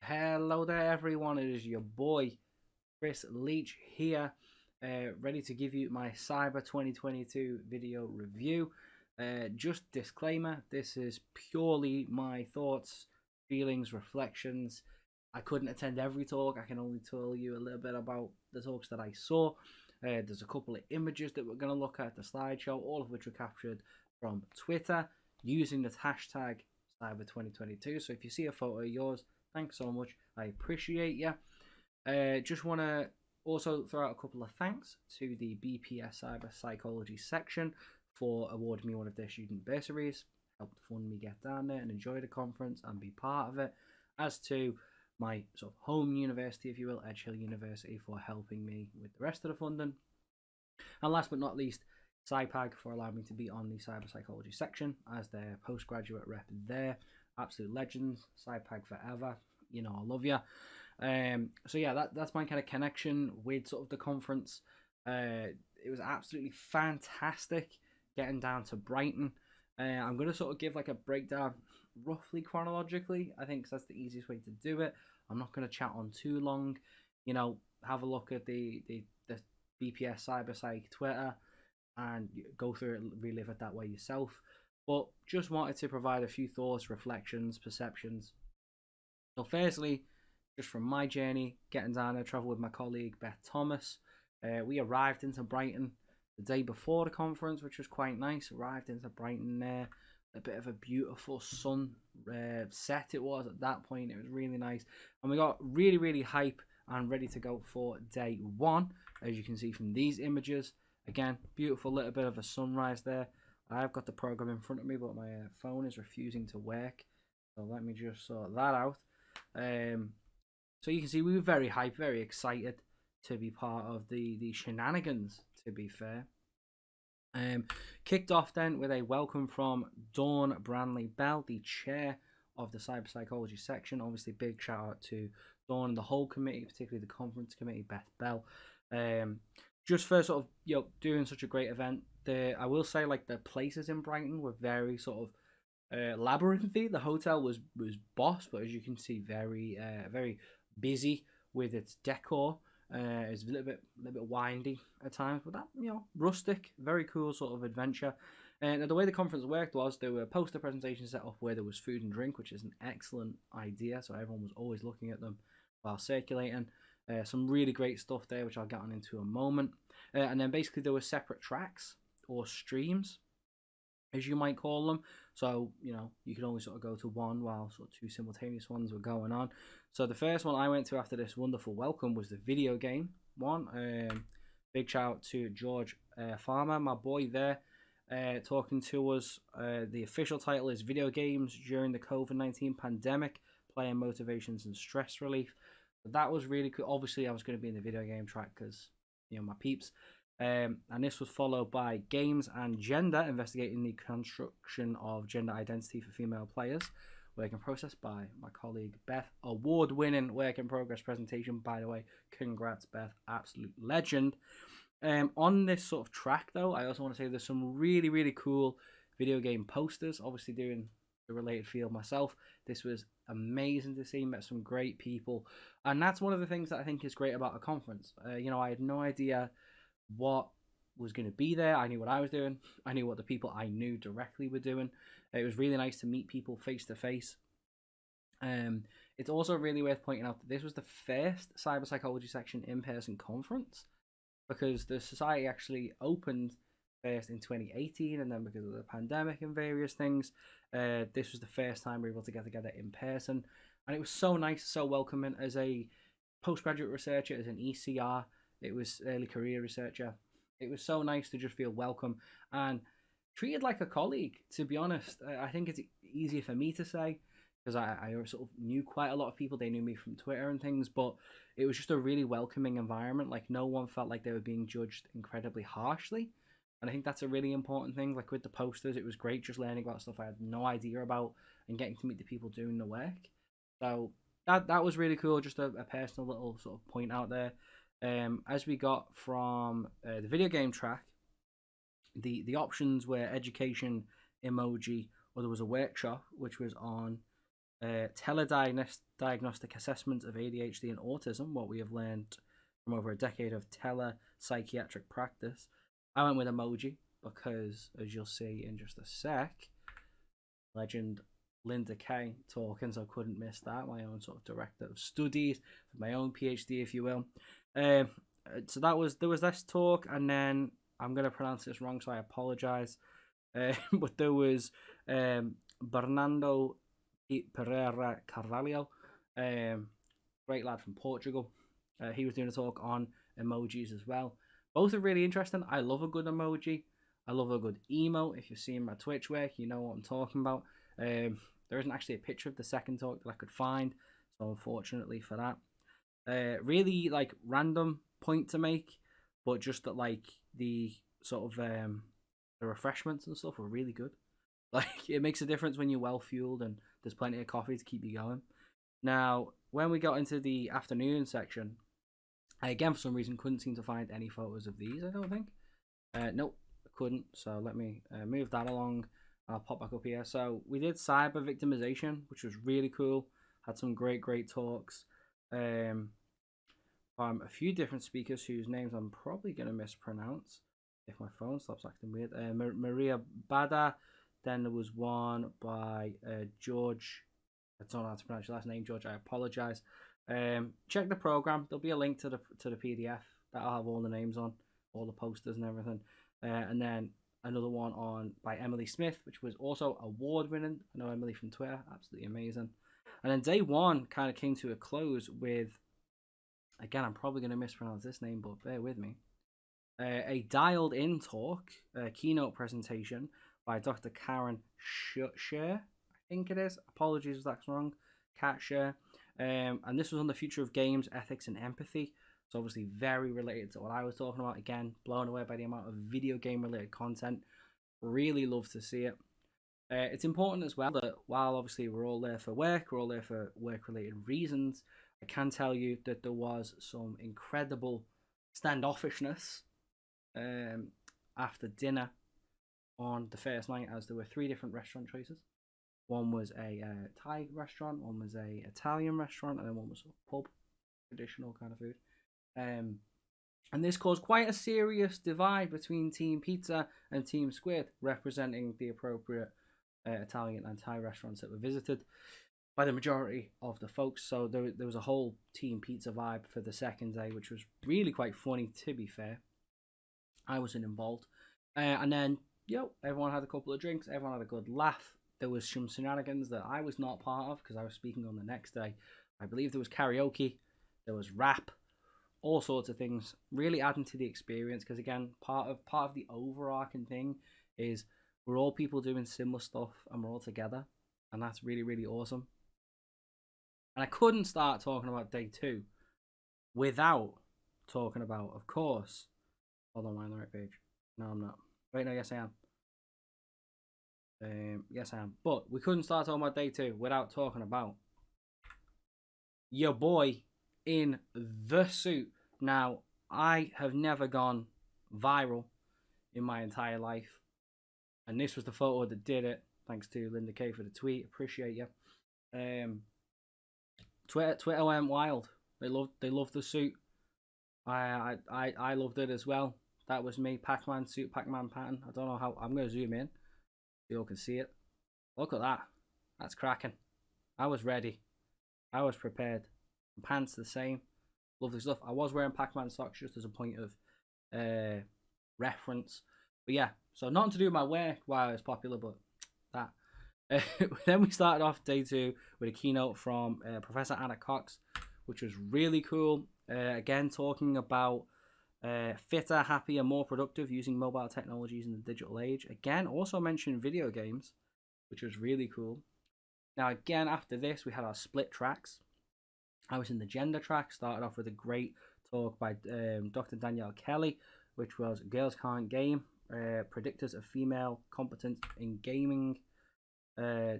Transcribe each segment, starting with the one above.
Hello there, everyone. It is your boy Chris Leach here, ready to give you my Cyber 2022 video review. Just disclaimer: this is purely my thoughts, feelings, reflections. I couldn't attend every talk. I can only tell you a little bit about the talks that I saw. There's a couple of images that we're going to look at the slideshow, all of which were captured from Twitter using the hashtag Cyber 2022. So if you see a photo of yours, thanks so much. I appreciate you. Just want to also throw out a couple of thanks to the BPS Cyber Psychology Section for awarding me one of their student bursaries. Helped fund me get down there and enjoy the conference and be part of it. As to my sort of home university, if you will, Edge Hill University, for helping me with the rest of the funding. And last but not least, SciPag for allowing me to be on the Cyber Psychology Section as their postgraduate rep there. Absolute legends. SciPag forever. You know I love you. So yeah, that's my kind of connection with sort of the conference. It was absolutely fantastic getting down to Brighton. I'm going to sort of give like a breakdown roughly chronologically. I think that's the easiest way to do it. I'm not going to chat on too long. You know, have a look at the BPS Cyber Psych Twitter and go through it, relive it that way yourself. But just wanted to provide a few thoughts, reflections, perceptions. So firstly, just from my journey, getting down there, travel with my colleague Beth Thomas. We arrived into Brighton the day before the conference, which was quite nice. Arrived into Brighton there, a bit of a beautiful sun set it was at that point. It was really nice, and we got really hype and ready to go for day one, as you can see from these images. Again, beautiful little bit of a sunrise there. I've got the program in front of me, but my phone is refusing to work, so let me just sort that out. So you can see we were very hyped, very excited to be part of the shenanigans, to be fair. Kicked off then with a welcome from Dawn Branley Bell, the chair of the Cyber Psychology Section. Obviously, big shout out to Dawn and the whole committee, particularly the conference committee, Beth Bell. Just for sort of doing such a great event. I will say, like, the places in Brighton were very sort of labyrinthy. The hotel was boss, but as you can see, very busy with its decor. It's a little bit windy at times, but that, rustic, very cool sort of adventure. And the way the conference worked was there were poster presentations set up where there was food and drink, which is an excellent idea. So everyone was always looking at them while circulating. Some really great stuff there, which I'll get on into a moment. And then basically there were separate tracks or streams, as you might call them. So, you could only sort of go to one while sort of two simultaneous ones were going on. So the first one I went to after this wonderful welcome was the video game one. Big shout out to George Farmer, my boy there, talking to us. The official title is Video Games During the COVID-19 Pandemic, Player Motivations and Stress Relief. So that was really cool. Obviously, I was going to be in the video game track because, my peeps. And this was followed by Games and Gender, investigating the construction of gender identity for female players. Work in process by my colleague Beth. Award-winning work in progress presentation, by the way. Congrats, Beth. Absolute legend. On this sort of track, though, I also want to say there's some really cool video game posters. Obviously, doing the related field myself, this was amazing to see. Met some great people, and that's one of the things that I think is great about a conference. I had no idea what was going to be there. I knew what I was doing. I knew what the people I knew directly were doing. It was really nice to meet people face to face. It's also really worth pointing out that this was the first Cyber Psychology Section in-person conference, because the society actually opened first in 2018, and then because of the pandemic and various things, this was the first time we were able to get together in person. And it was so nice, so welcoming. As a postgraduate researcher, as an ECR, it was early career researcher, it was so nice to just feel welcome and treated like a colleague, to be honest. I think it's easier for me to say because I sort of knew quite a lot of people. They knew me from Twitter and things, but it was just a really welcoming environment. Like, no one felt like they were being judged incredibly harshly, and I think that's a really important thing. Like with the posters, it was great just learning about stuff I had no idea about and getting to meet the people doing the work. So that was really cool. Just a personal little sort of point out there. As we got from the video game track, the options were education, emoji, or there was a workshop which was on Telediagnostic assessment of ADHD and autism, what we have learned from over a decade of telepsychiatric practice. I went with emoji because, as you'll see in just a sec, legend Linda Kay talking, so I couldn't miss that. My own sort of director of studies, my own PhD, if you will. So there was this talk, and then I'm gonna pronounce this wrong, so I apologize. But there was Bernardo Pereira Carvalho, great lad from Portugal. He was doing a talk on emojis as well. Both are really interesting. I love a good emoji. I love a good emote. If you've seen my Twitch work, you know what I'm talking about. There isn't actually a picture of the second talk that I could find, so unfortunately for that. Really like random point to make, but just that like the sort of the refreshments and stuff were really good. Like it makes a difference when you're well fueled and there's plenty of coffee to keep you going. Now, when we got into the afternoon section, I again for some reason couldn't seem to find any photos of these. I don't think. Nope, I couldn't. So let me move that along. I'll pop back up here. So we did cyber victimization, which was really cool. Had some great talks from a few different speakers whose names I'm probably going to mispronounce if my phone stops acting weird. Maria Bada. Then there was one by George. I don't know how to pronounce your last name, George. I apologize. Check the program. There'll be a link to the PDF that'll have all the names on, all the posters and everything. And then another one on by Emily Smith, which was also award winning. I know Emily from Twitter, absolutely amazing. And then day one kind of came to a close with, again, I'm probably going to mispronounce this name, but bear with me. A dialed in talk, keynote presentation by Dr. Karen Scher, I think it is. Apologies if that's wrong. Kat Scher. And this was on the future of games, ethics, and empathy. It's obviously very related to what I was talking about. Again, blown away by the amount of video game related content. Really love to see it. It's important as well that while obviously we're all there for work, we're all there for work related reasons, I can tell you that there was some incredible standoffishness after dinner on the first night, as there were 3 different restaurant choices. One was a Thai restaurant, one was a Italian restaurant, and then one was a pub, traditional kind of food. And this caused quite a serious divide between Team Pizza and Team Squid, representing the appropriate Italian and Thai restaurants that were visited by the majority of the folks. So there was a whole Team Pizza vibe for the second day, which was really quite funny, to be fair. I wasn't involved. And then, everyone had a couple of drinks, everyone had a good laugh. There was some shenanigans that I was not part of because I was speaking on the next day. I believe there was karaoke, there was rap, all sorts of things, really adding to the experience. Because again, part of the overarching thing is we're all people doing similar stuff and we're all together, and that's really, really awesome. And I couldn't start talking about day 2 without talking about, of course, hold on, am I on the right page? No, I'm not. Wait, no, yes I am. Yes I am. But we couldn't start talking about day 2 without talking about your boy in the suit. Now, I have never gone viral in my entire life, and this was the photo that did it. Thanks to Linda Kay for the tweet. Appreciate you. Twitter went wild. They loved the suit. I loved it as well. That was me, Pac-Man suit, Pac-Man pattern. I don't know how. I'm gonna zoom in so you all can see it. Look at that. That's cracking. I was ready. I was prepared. Pants the same. Lovely stuff. I was wearing Pac-Man socks just as a point of reference. But yeah, so nothing to do with my work while it's popular, but that. Then we started off day 2 with a keynote from Professor Anna Cox, which was really cool. Again, talking about fitter, happier, more productive using mobile technologies in the digital age. Again, also mentioned video games, which was really cool. Now, again, after this, we had our split tracks. I was in the gender track, started off with a great talk by Dr. Danielle Kelly, which was Girls Can't Game, Predictors of Female Competence in Gaming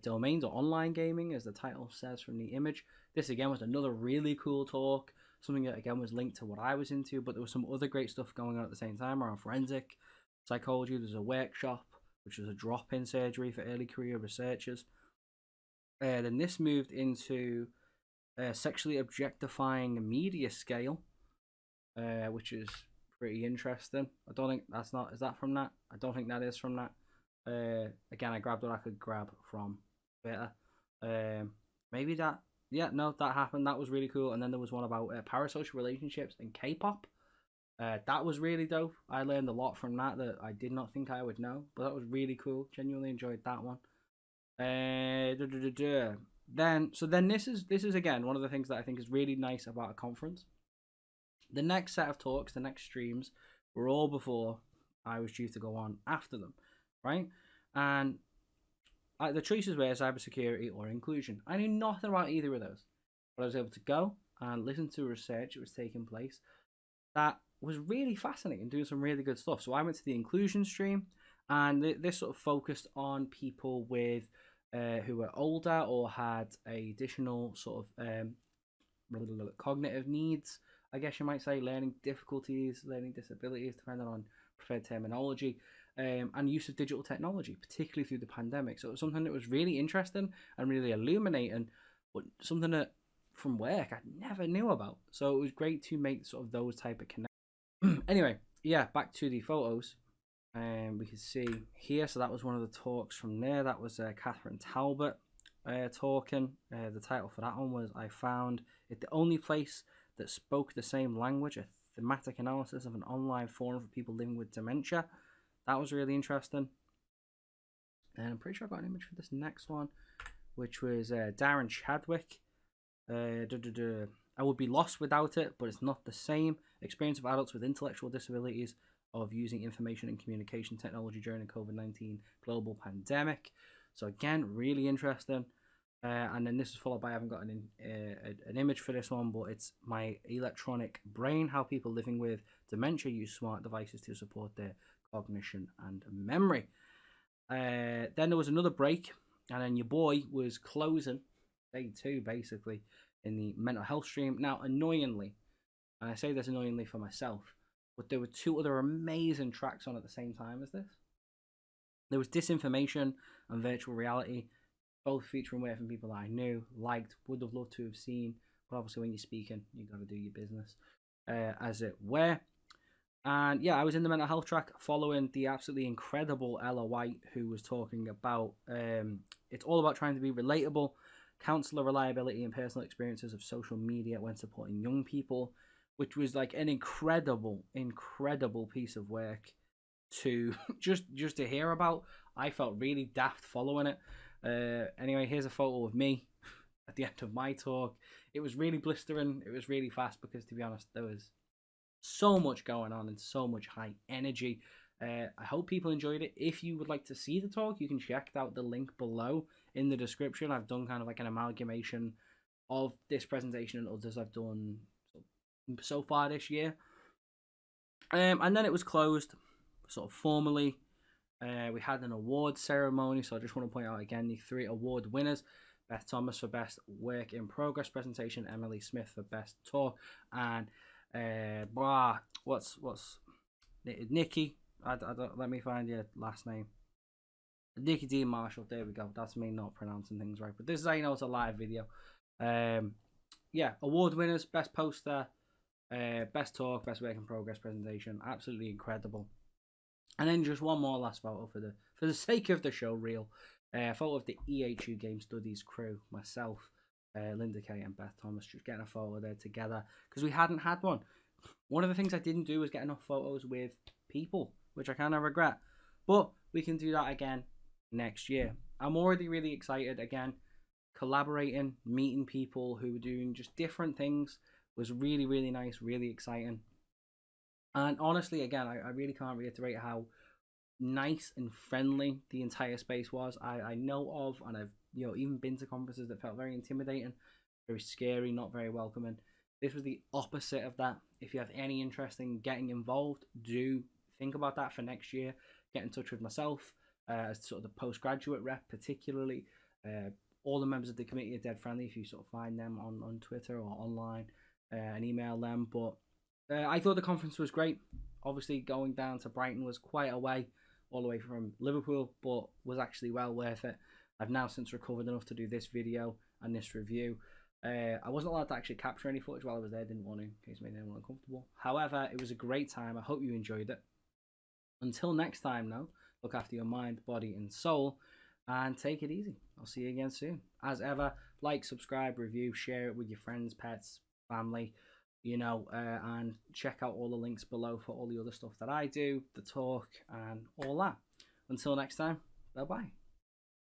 Domains, or Online Gaming, as the title says from the image. This, again, was another really cool talk, something that, again, was linked to what I was into, but there was some other great stuff going on at the same time around forensic psychology. There's a workshop, which was a drop-in surgery for early career researchers. Then this moved into sexually objectifying media scale, which is pretty interesting. I don't think that's not. Is that from that? I don't think that is from that. Again, I grabbed what I could grab from Twitter. Maybe that. Yeah, no, that happened. That was really cool. And then there was one about parasocial relationships and K-pop. That was really dope. I learned a lot from that I did not think I would know, but that was really cool. Genuinely enjoyed that one. Then this is again one of the things that I think is really nice about a conference. The next set of talks, the next streams, were all before I was due to go on after them, right? And the choices were cybersecurity or inclusion. I knew nothing about either of those, but I was able to go and listen to research that was taking place that was really fascinating, doing some really good stuff. So I went to the inclusion stream, and this sort of focused on people with who were older or had additional sort of cognitive needs, I guess you might say, learning difficulties, learning disabilities, depending on preferred terminology, and use of digital technology, particularly through the pandemic. So it was something that was really interesting and really illuminating, but something that from work I never knew about. So it was great to make sort of those type of connections. Anyway, yeah, back to the photos. We can see here, so that was one of the talks from there. That was Catherine Talbot talking. The title for that one was "I found it the only place that spoke the same language, a thematic analysis of an online forum for people living with dementia." That was really interesting. And I'm pretty sure I got an image for this next one, which was Darren Chadwick. I would be lost without it, but it's not the same. Experience of adults with intellectual disabilities of using information and communication technology during the COVID-19 global pandemic. So again, really interesting. And then this is followed by, I haven't got an image for this one, but it's My Electronic Brain, how people living with dementia use smart devices to support their cognition and memory. Then there was another break, and then your boy was closing day 2 basically in the mental health stream. Now, annoyingly, and I say this annoyingly for myself, but there were 2 other amazing tracks on at the same time as this. There was Disinformation and Virtual Reality, both featuring work from people that I knew, liked, would have loved to have seen, but obviously when you're speaking, you got to do your business, as it were. And yeah, I was in the mental health track following the absolutely incredible Ella White, who was talking about it's all about trying to be relatable, counselor reliability and personal experiences of social media when supporting young people, which was like an incredible piece of work to just to hear about. I felt really daft following it. Anyway, here's a photo of me at the end of my talk. It was really blistering. It was really fast because, to be honest, there was so much going on and so much high energy. I hope people enjoyed it. If you would like to see the talk, you can check out the link below in the description. I've done kind of like an amalgamation of this presentation and others I've done so far this year. And then it was closed sort of formally. We had an award ceremony, so I just want to point out again the 3 award winners: Beth Thomas for Best Work in Progress presentation, Emily Smith for Best Talk, and what's Nikki? I don't, let me find your last name. Nikki D. Marshall. There we go. That's me not pronouncing things right, but this is how you know it's a live video. Yeah, award winners: Best Poster, Best Talk, Best Work in Progress presentation. Absolutely incredible. And then just one more last photo for the sake of the show reel. Photo of the EHU Game Studies crew, myself, Linda Kay and Beth Thomas, just getting a photo there together because we hadn't had one. One of the things I didn't do was get enough photos with people, which I kind of regret. But we can do that again next year. I'm already really excited. Again, collaborating, meeting people who were doing just different things was really, really nice, really exciting. And honestly, again, I really can't reiterate how nice and friendly the entire space was. I know of, and I've even been to conferences that felt very intimidating, very scary, not very welcoming. This was the opposite of that. If you have any interest in getting involved, do think about that for next year. Get in touch with myself as sort of the postgraduate rep, particularly. All the members of the committee are dead friendly if you sort of find them on Twitter or online and email them. But I thought the conference was great. Obviously, going down to Brighton was quite a way, all the way from Liverpool, but was actually well worth it. I've now since recovered enough to do this video and this review. I wasn't allowed to actually capture any footage while I was there, didn't want to, in case it made anyone uncomfortable. However, it was a great time. I hope you enjoyed it. Until next time, now, look after your mind, body, and soul, and take it easy. I'll see you again soon. As ever, like, subscribe, review, share it with your friends, pets, family, and check out all the links below for all the other stuff that I do, the talk, and all that. Until next time, bye-bye.